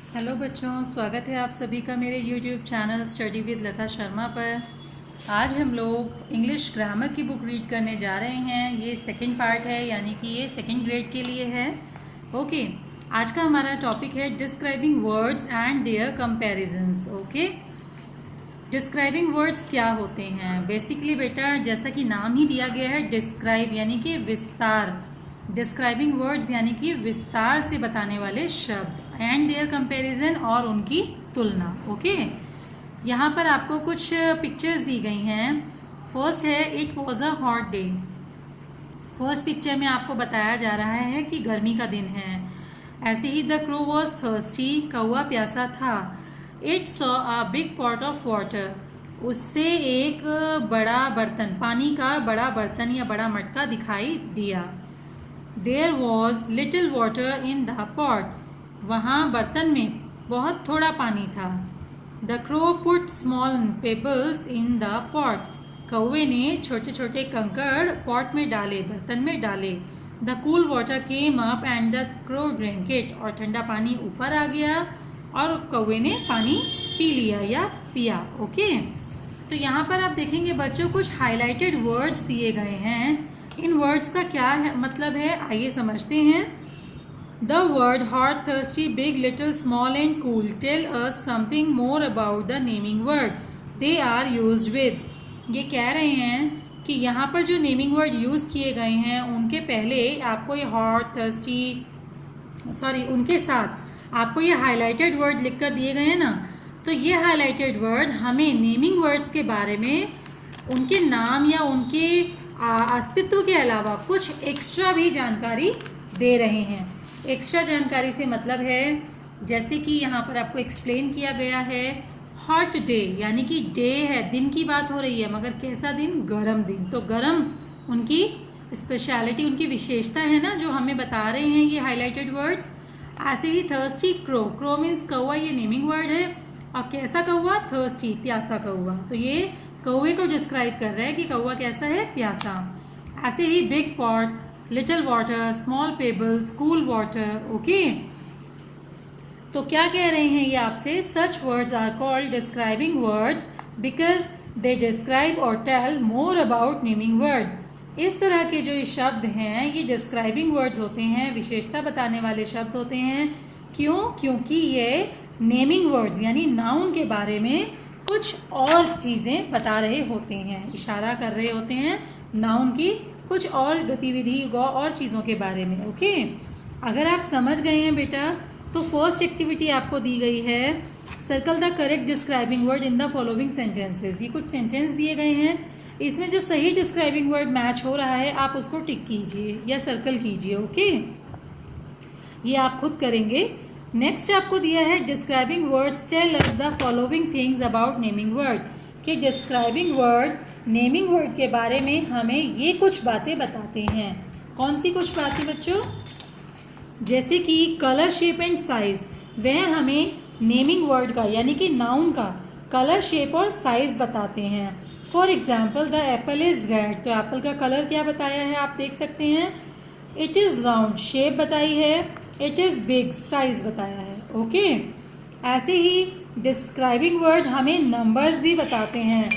Hello बच्चों, स्वागत है आप सभी का मेरे यूट्यूब चैनल स्टडी विद लता शर्मा पर। आज हम लोग इंग्लिश ग्रामर की बुक रीड करने जा रहे हैं। ये सेकंड पार्ट है, यानी कि ये सेकंड ग्रेड के लिए है। ओके, आज का हमारा टॉपिक है describing words and their comparisons. Okay, describing words क्या होते हैं? बेसिकली बेटा, जैसा कि नाम ही दिया गया है, डिस्क्राइब यानी कि विस्तार। डिस्क्राइबिंग वर्ड्स यानी कि विस्तार से बताने वाले शब्द, एंड देयर कंपैरिजन और उनकी तुलना। ओके, यहाँ पर आपको कुछ पिक्चर्स दी गई हैं। फर्स्ट है it was a hot day. First picture में आपको बताया जा रहा है कि गर्मी का दिन है। ऐसे ही द क्रो वॉज थर्स्टी, कौवा प्यासा था। It saw a big pot of water, उससे एक बड़ा बर्तन, पानी का बड़ा बर्तन या बड़ा मटका दिखाई दिया। There was little water in the pot, वहाँ बर्तन में बहुत थोड़ा पानी था। The crow put small pebbles in the pot, कौवे ने छोटे छोटे कंकड़ पॉट में डाले, बर्तन में डाले। The cool water came up and the crow drink it, और ठंडा पानी ऊपर आ गया और कौवे ने पानी पी लिया या पिया। ओके, तो यहाँ पर आप देखेंगे बच्चों, कुछ हाईलाइटेड वर्ड्स दिए गए हैं। इन वर्ड्स का क्या है मतलब है, आइए समझते हैं। The word hot, thirsty, big, little, small and cool tell us something more about the naming word they are used with. ये कह रहे हैं कि यहाँ पर जो नेमिंग वर्ड यूज़ किए गए हैं उनके पहले आपको ये हॉट, थर्स्टी, उनके साथ आपको ये हाईलाइटेड वर्ड लिख कर दिए गए हैं ना। तो ये हाईलाइटेड वर्ड हमें नेमिंग वर्ड्स के बारे में, उनके नाम या उनके अस्तित्व के अलावा कुछ एक्स्ट्रा भी जानकारी दे रहे हैं। एक्स्ट्रा जानकारी से मतलब है, जैसे कि यहाँ पर आपको एक्सप्लेन किया गया है, हॉट डे यानी कि डे है, दिन की बात हो रही है, मगर कैसा दिन? गरम दिन। तो गरम उनकी स्पेशलिटी, उनकी विशेषता है ना, जो हमें बता रहे हैं ये हाईलाइटेड वर्ड्स। ऐसे ही थर्स्टी, क्रो, क्रो मीन्स कौवा, ये नेमिंग वर्ड है। और कैसा कौवा? थर्स्टी, प्यासा कौवा। तो ये कौवे को डिस्क्राइब कर रहा है कि कौवा कैसा है? प्यासा। ऐसे ही big pot, little water, small pebbles, cool water. Okay, तो क्या कह रहे हैं ये आपसे? Such words are called describing words because they describe और tell more about naming word. इस तरह के जो ये शब्द हैं ये डिस्क्राइबिंग वर्ड्स होते हैं, विशेषता बताने वाले शब्द होते हैं। क्यों? क्योंकि ये नेमिंग वर्ड्स यानी नाउन के बारे में कुछ और चीज़ें बता रहे होते हैं, इशारा कर रहे होते हैं नाउन की कुछ और गतिविधि और चीज़ों के बारे में। ओके, अगर आप समझ गए हैं बेटा, तो फर्स्ट एक्टिविटी आपको दी गई है, circle the correct describing word in the following sentences. ये कुछ सेंटेंस दिए गए हैं, इसमें जो सही डिस्क्राइबिंग वर्ड मैच हो रहा है आप उसको टिक कीजिए या सर्कल कीजिए। ओके, ये आप खुद करेंगे। नेक्स्ट आपको दिया है describing words tell us the following things about naming word, कि डिस्क्राइबिंग वर्ड नेमिंग वर्ड के बारे में हमें ये कुछ बातें बताते हैं। कौन सी कुछ बातें बच्चों? जैसे कि कलर, शेप एंड साइज, वह हमें नेमिंग वर्ड का यानी कि नाउन का कलर, शेप और साइज बताते हैं। For example the Apple is red, तो एप्पल का कलर क्या बताया है आप देख सकते हैं। इट इज़ राउंड, शेप बताई है। इट इज़ बिग, साइज बताया है। ओके, ऐसे ही डिस्क्राइबिंग वर्ड हमें नंबर्स भी बताते हैं।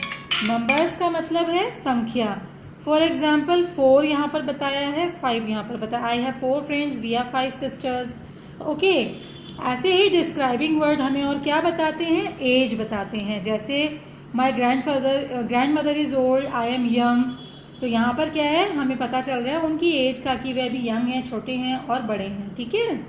नंबर्स का मतलब है संख्या। फॉर एग्जाम्पल 4 यहाँ पर बताया है, 5 यहाँ पर बताया। I have 4 friends, we are 5 sisters. Okay, ऐसे ही डिस्क्राइबिंग वर्ड हमें और क्या बताते हैं? एज बताते हैं। जैसे my grand mother is old, I am young. तो यहाँ पर क्या है, हमें पता चल रहा है उनकी एज का कि वह भी यंग हैं, छोटे हैं और बड़े हैं। ठीक है,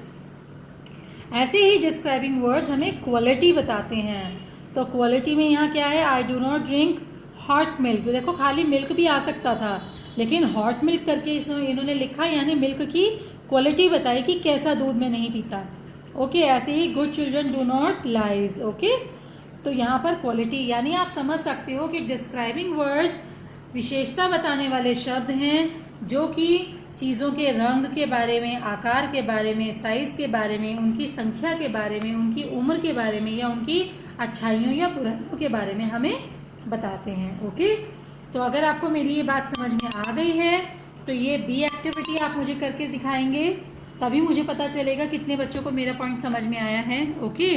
ऐसे ही डिस्क्राइबिंग वर्ड्स हमें क्वालिटी बताते हैं। तो क्वालिटी में यहाँ क्या है? I do not drink hot milk. देखो, खाली मिल्क भी आ सकता था, लेकिन हॉट मिल्क करके इन्होंने लिखा, यानी मिल्क की क्वालिटी बताई कि कैसा दूध में नहीं पीता। ओके, ऐसे ही good children do not lies. Okay, तो यहाँ पर क्वालिटी यानी आप समझ सकते हो कि डिस्क्राइबिंग वर्ड्स विशेषता बताने वाले शब्द हैं, जो कि चीज़ों के रंग के बारे में, आकार के बारे में, साइज़ के बारे में, उनकी संख्या के बारे में, उनकी उम्र के बारे में या उनकी अच्छाइयों या बुराइयों के बारे में हमें बताते हैं। ओके, तो अगर आपको मेरी ये बात समझ में आ गई है तो ये बी एक्टिविटी आप मुझे करके दिखाएंगे, तभी मुझे पता चलेगा कितने बच्चों को मेरा पॉइंट समझ में आया है। ओके,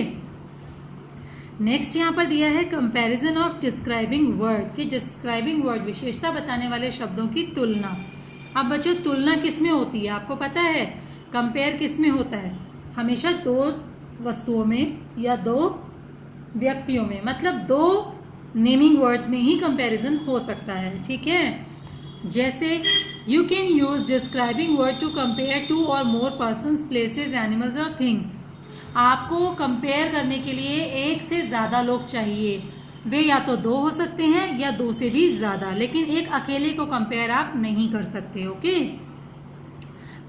नेक्स्ट यहाँ पर दिया है कंपैरिजन ऑफ डिस्क्राइबिंग वर्ड, कि डिस्क्राइबिंग वर्ड विशेषता बताने वाले शब्दों की तुलना। अब बच्चों तुलना किस में होती है आपको पता है? कंपेयर किस में होता है? हमेशा दो वस्तुओं में या दो व्यक्तियों में, मतलब दो नेमिंग वर्ड्स में ही कंपैरिजन हो सकता है। ठीक है, जैसे you can use describing word to compare two और मोर पर्सन्स, प्लेसेस, एनिमल्स और थिंग। आपको कंपेयर करने के लिए एक से ज़्यादा लोग चाहिए, वे या तो दो हो सकते हैं या दो से भी ज़्यादा, लेकिन एक अकेले को कंपेयर आप नहीं कर सकते। Okay,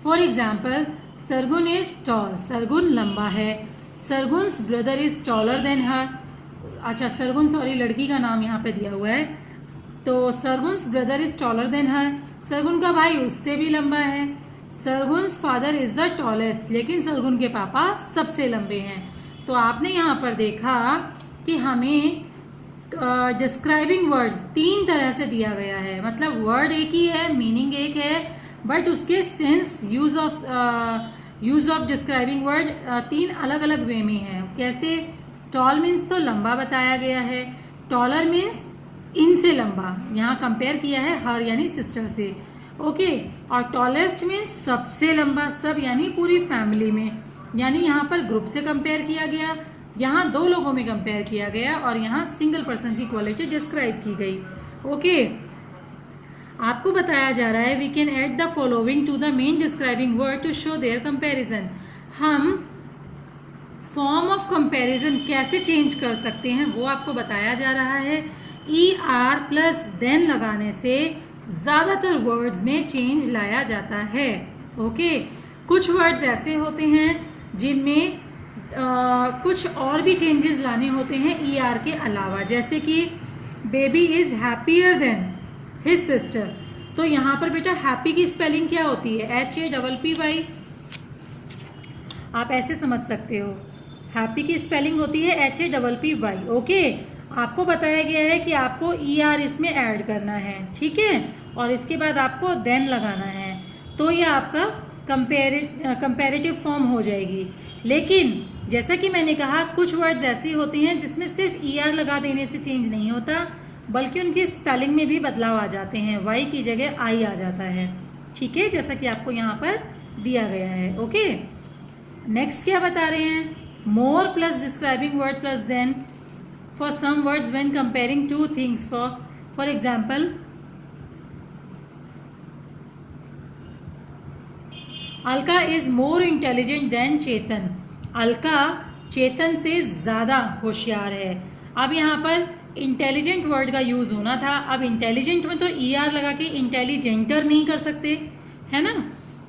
for example Sargun is tall, Sargun लंबा है। सरगुन्स ब्रदर इज टॉलर देन हर। अच्छा, सरगुन सॉरी लड़की का नाम यहाँ पे दिया हुआ है, तो सरगुन्स ब्रदर इज टॉलर देन हर, सरगुन का भाई उससे भी लंबा है। सरगुन्स फादर इज द टॉलेस्ट, लेकिन सरगुन के पापा सबसे लंबे हैं। तो आपने यहाँ पर देखा कि हमें डिस्क्राइबिंग वर्ड तीन तरह से दिया गया है, मतलब वर्ड एक ही है, मीनिंग एक है, बट उसके sense use of describing word तीन अलग अलग वे में है। कैसे? टॉल मीन्स तो लंबा बताया गया है, टॉलर मीन्स इनसे लंबा, यहाँ कंपेयर किया है हर यानी सिस्टर से। ओके, और टॉलेस्ट मीन्स सबसे लंबा, सब यानी पूरी फैमिली में, यानी यहाँ पर ग्रुप से कंपेयर किया गया, यहाँ दो लोगों में कंपेयर किया गया, और यहाँ सिंगल पर्सन की क्वालिटी डिस्क्राइब की गई। ओके, आपको बताया जा रहा है we can add the following to the main describing word to show their comparison. हम फॉर्म ऑफ कंपैरिजन कैसे चेंज कर सकते हैं वो आपको बताया जा रहा है। ER प्लस देन लगाने से ज़्यादातर वर्ड्स में चेंज लाया जाता है। ओके, कुछ वर्ड्स ऐसे होते हैं जिनमें कुछ और भी चेंजेस लाने होते हैं ER के अलावा, जैसे कि baby is happier than his sister. तो यहाँ पर बेटा हैप्पी की स्पेलिंग क्या होती है? HAPPY। आप ऐसे समझ सकते हो, हैप्पी की स्पेलिंग होती है HAPPY। ओके, आपको बताया गया है कि आपको ER इसमें ऐड करना है, ठीक है, और इसके बाद आपको देन लगाना है, तो ये आपका कंपैरेटिव फॉर्म हो जाएगी। लेकिन जैसा कि मैंने कहा कुछ वर्ड्स ऐसे होते हैं जिसमें सिर्फ ER लगा देने से चेंज नहीं होता, बल्कि उनकी स्पेलिंग में भी बदलाव आ जाते हैं, Y की जगह I आ जाता है। ठीक है, जैसा कि आपको यहाँ पर दिया गया है। ओके, नेक्स्ट क्या बता रहे हैं? More plus describing word plus than for some words when comparing two things. For example Alka is more intelligent than Chetan. Alka Chetan से ज़्यादा होशियार है। अब यहाँ पर इंटेलिजेंट वर्ड का यूज़ होना था, अब इंटेलिजेंट में तो ER लगा के इंटेलिजेंटर नहीं कर सकते, है ना।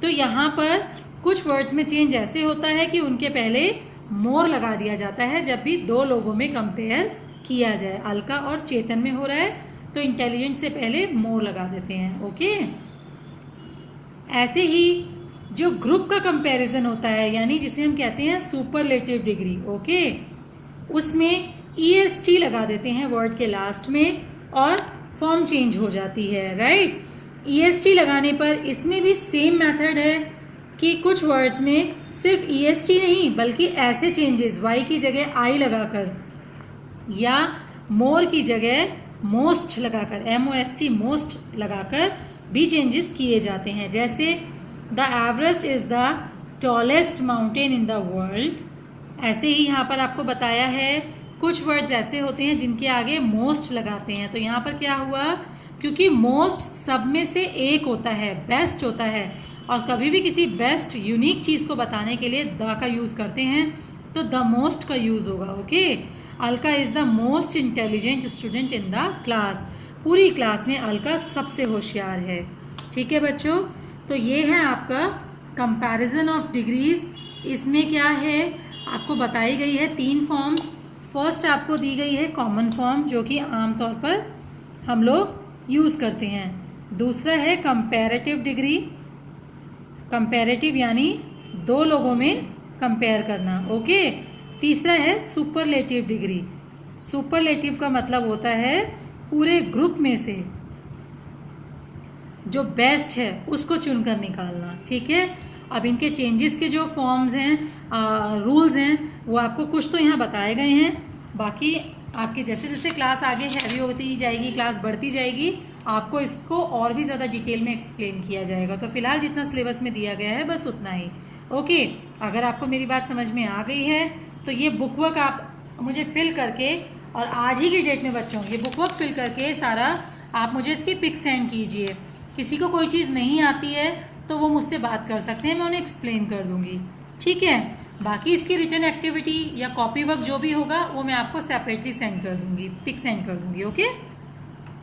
तो यहाँ पर कुछ वर्ड्स में चेंज ऐसे होता है कि उनके पहले मोर लगा दिया जाता है जब भी दो लोगों में कंपेयर किया जाए। अलका और चेतन में हो रहा है तो इंटेलिजेंट से पहले मोर लगा देते हैं। ओके, ऐसे ही जो ग्रुप का कंपैरिजन होता है, यानी जिसे हम कहते हैं सुपरलेटिव डिग्री, ओके, उसमें EST लगा देते हैं वर्ड के लास्ट में और फॉर्म चेंज हो जाती है, राइट। EST लगाने पर इसमें भी सेम मेथड है कि कुछ वर्ड्स में सिर्फ EST नहीं बल्कि ऐसे चेंजेस Y की जगह I लगाकर या मोर की जगह मोस्ट लगाकर MOST मोस्ट लगाकर भी चेंजेस किए जाते हैं। जैसे the Everest is the tallest mountain in the world. ऐसे ही यहाँ पर आपको बताया है कुछ वर्ड्स ऐसे होते हैं जिनके आगे मोस्ट लगाते हैं। तो यहाँ पर क्या हुआ, क्योंकि मोस्ट सब में से एक होता है, बेस्ट होता है, और कभी भी किसी बेस्ट यूनिक चीज़ को बताने के लिए द का यूज़ करते हैं तो द मोस्ट का यूज़ होगा। Okay, Alka is the most intelligent student in the class. पूरी क्लास में अलका सबसे होशियार है। ठीक है बच्चों, तो ये है आपका कंपैरिजन ऑफ डिग्रीज। इसमें क्या है आपको बताई गई है 3 फॉर्म्स। फर्स्ट आपको दी गई है कॉमन फॉर्म जो कि आमतौर पर हम लोग यूज़ करते हैं। दूसरा है कंपैरेटिव डिग्री, कंपैरेटिव यानी दो लोगों में कंपेयर करना। ओके, तीसरा है सुपरलेटिव डिग्री। सुपरलेटिव का मतलब होता है पूरे ग्रुप में से जो बेस्ट है उसको चुनकर निकालना। ठीक है, अब इनके चेंजेस के जो फॉर्म्स हैं, रूल्स हैं, वो आपको कुछ तो यहाँ बताए गए हैं। बाकी आपकी जैसे जैसे क्लास आगे हैवी होती जाएगी, क्लास बढ़ती जाएगी, आपको इसको और भी ज़्यादा डिटेल में एक्सप्लेन किया जाएगा। तो फिलहाल जितना सिलेबस में दिया गया है बस उतना ही। ओके, अगर आपको मेरी बात समझ में आ गई है तो ये बुक वर्क आप मुझे फिल करके, और आज ही की डेट में बच्चों ये बुक वर्क फिल करके सारा आप मुझे इसकी पिक सेंड कीजिए। किसी को कोई चीज़ नहीं आती है तो वो मुझसे बात कर सकते हैं, मैं उन्हें एक्सप्लेन कर दूँगी, ठीक है। बाकी इसकी रिटन एक्टिविटी या कॉपी वर्क जो भी होगा वो मैं आपको सेपरेटली सेंड कर दूँगी, पिक सेंड कर दूँगी। ओके।